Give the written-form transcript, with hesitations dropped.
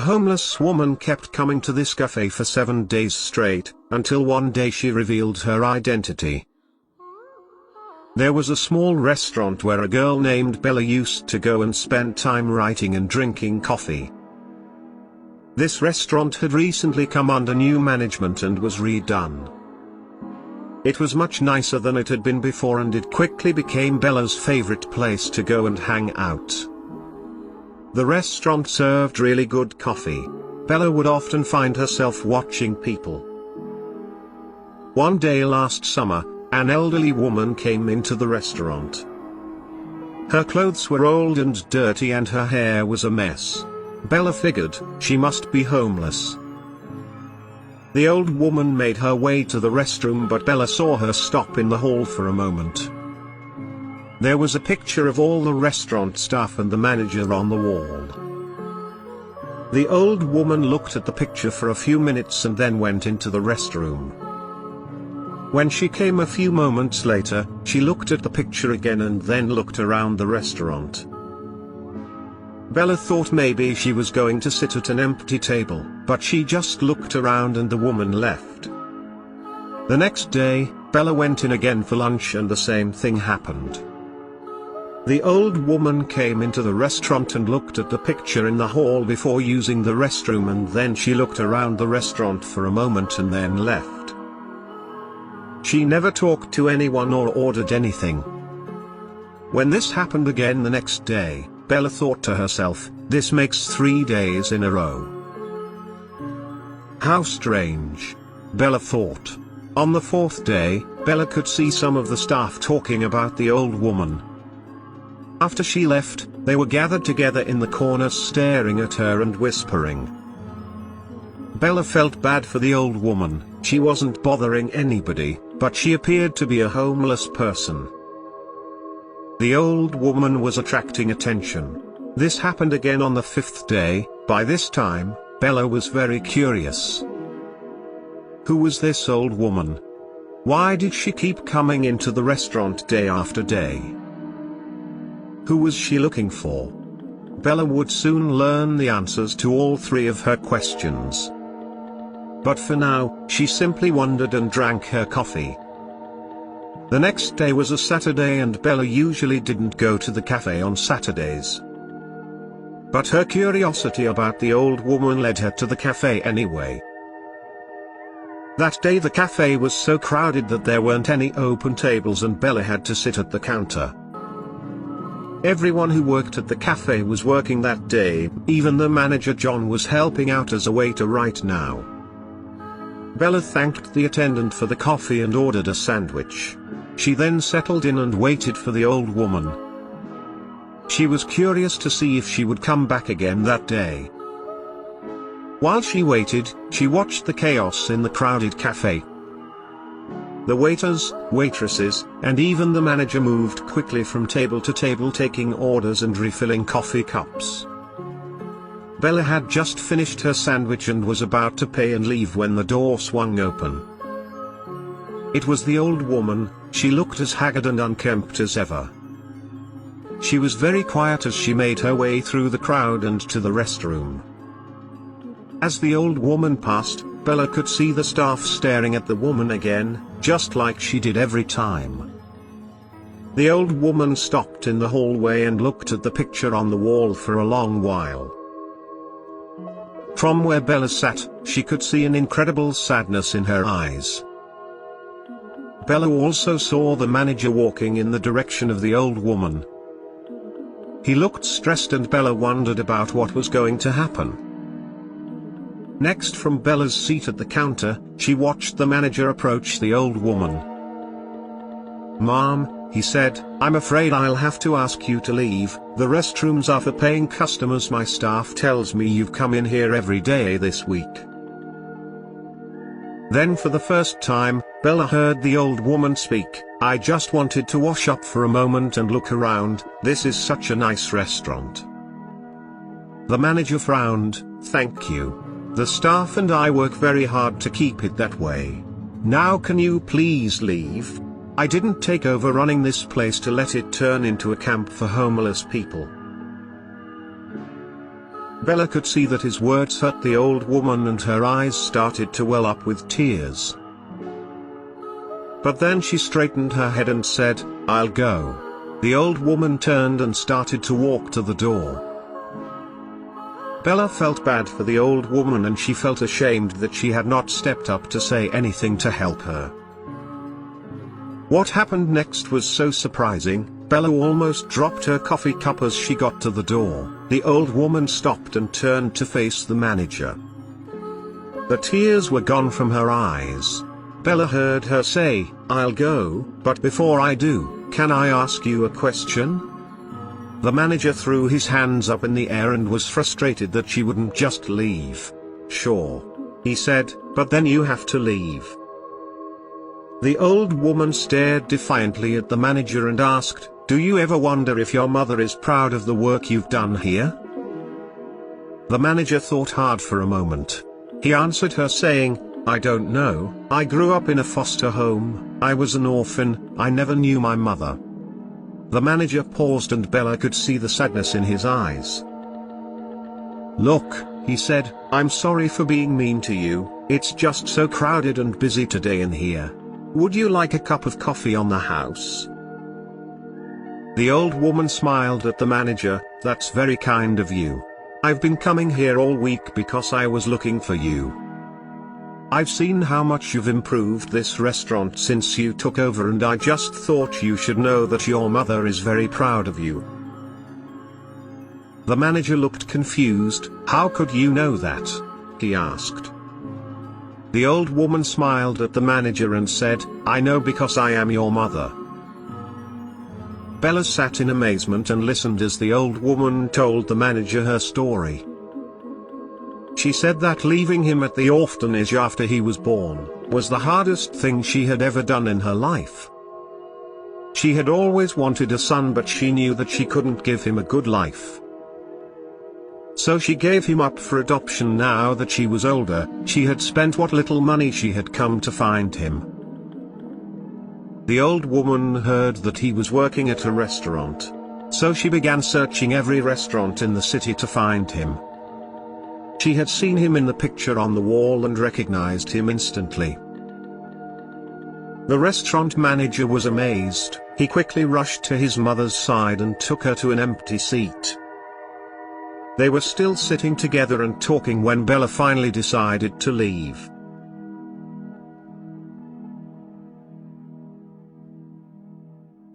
homeless woman kept coming to this cafe for 7 days straight, until one day she revealed her identity. There was a small restaurant where a girl named Bella used to go and spend time writing and drinking coffee. This restaurant had recently come under new management and was redone. It was much nicer than it had been before, and it quickly became Bella's favorite place to go and hang out. The restaurant served really good coffee. Bella would often find herself watching people. One day last summer, an elderly woman came into the restaurant. Her clothes were old and dirty and her hair was a mess. Bella figured she must be homeless. The old woman made her way to the restroom, but Bella saw her stop in the hall for a moment. There was a picture of all the restaurant staff and the manager on the wall. The old woman looked at the picture for a few minutes and then went into the restroom. When she came a few moments later, she looked at the picture again and then looked around the restaurant. Bella thought maybe she was going to sit at an empty table, but she just looked around and the woman left. The next day, Bella went in again for lunch and the same thing happened. The old woman came into the restaurant and looked at the picture in the hall before using the restroom, and then she looked around the restaurant for a moment and then left. She never talked to anyone or ordered anything. When this happened again the next day, Bella thought to herself, this makes 3 days in a row. How strange, Bella thought. On the 4th day, Bella could see some of the staff talking about the old woman. After she left, they were gathered together in the corner staring at her and whispering. Bella felt bad for the old woman. She wasn't bothering anybody, but she appeared to be a homeless person. The old woman was attracting attention. This happened again on the 5th day. By this time, Bella was very curious. Who was this old woman? Why did she keep coming into the restaurant day after day? Who was she looking for? Bella would soon learn the answers to all 3 of her questions. But for now, she simply wondered and drank her coffee. The next day was a Saturday and Bella usually didn't go to the cafe on Saturdays. But her curiosity about the old woman led her to the cafe anyway. That day the cafe was so crowded that there weren't any open tables and Bella had to sit at the counter. Everyone who worked at the cafe was working that day, even the manager John was helping out as a waiter right now. Bella thanked the attendant for the coffee and ordered a sandwich. She then settled in and waited for the old woman. She was curious to see if she would come back again that day. While she waited, she watched the chaos in the crowded cafe. The waiters, waitresses, and even the manager moved quickly from table to table taking orders and refilling coffee cups. Bella had just finished her sandwich and was about to pay and leave when the door swung open. It was the old woman. She looked as haggard and unkempt as ever. She was very quiet as she made her way through the crowd and to the restroom. As the old woman passed, Bella could see the staff staring at the woman again, just like she did every time. The old woman stopped in the hallway and looked at the picture on the wall for a long while. From where Bella sat, she could see an incredible sadness in her eyes. Bella also saw the manager walking in the direction of the old woman. He looked stressed and Bella wondered about what was going to happen. Next, from Bella's seat at the counter, she watched the manager approach the old woman. "Ma'am," he said, "I'm afraid I'll have to ask you to leave. The restrooms are for paying customers. My staff tells me you've come in here every day this week." Then for the first time, Bella heard the old woman speak. "I just wanted to wash up for a moment and look around. This is such a nice restaurant." The manager frowned. "Thank you. The staff and I work very hard to keep it that way. Now can you please leave? I didn't take over running this place to let it turn into a camp for homeless people." Bella could see that his words hurt the old woman and her eyes started to well up with tears. But then she straightened her head and said, "I'll go." The old woman turned and started to walk to the door. Bella felt bad for the old woman and she felt ashamed that she had not stepped up to say anything to help her. What happened next was so surprising. Bella almost dropped her coffee cup as she got to the door. The old woman stopped and turned to face the manager. The tears were gone from her eyes. Bella heard her say, "I'll go, but before I do, can I ask you a question?" The manager threw his hands up in the air and was frustrated that she wouldn't just leave. "Sure," he said, "but then you have to leave." The old woman stared defiantly at the manager and asked, "Do you ever wonder if your mother is proud of the work you've done here?" The manager thought hard for a moment. He answered her saying, "I don't know, I grew up in a foster home, I was an orphan, I never knew my mother." The manager paused and Bella could see the sadness in his eyes. "Look," he said, "I'm sorry for being mean to you, it's just so crowded and busy today in here. Would you like a cup of coffee on the house?" The old woman smiled at the manager, "That's very kind of you. I've been coming here all week because I was looking for you. I've seen how much you've improved this restaurant since you took over and I just thought you should know that your mother is very proud of you." The manager looked confused. "How could you know that?" he asked. The old woman smiled at the manager and said, "I know because I am your mother." Bella sat in amazement and listened as the old woman told the manager her story. She said that leaving him at the orphanage after he was born was the hardest thing she had ever done in her life. She had always wanted a son, but she knew that she couldn't give him a good life. So she gave him up for adoption. Now that she was older, she had spent what little money she had come to find him. The old woman heard that he was working at a restaurant. So she began searching every restaurant in the city to find him. She had seen him in the picture on the wall and recognized him instantly. The restaurant manager was amazed. He quickly rushed to his mother's side and took her to an empty seat. They were still sitting together and talking when Bella finally decided to leave.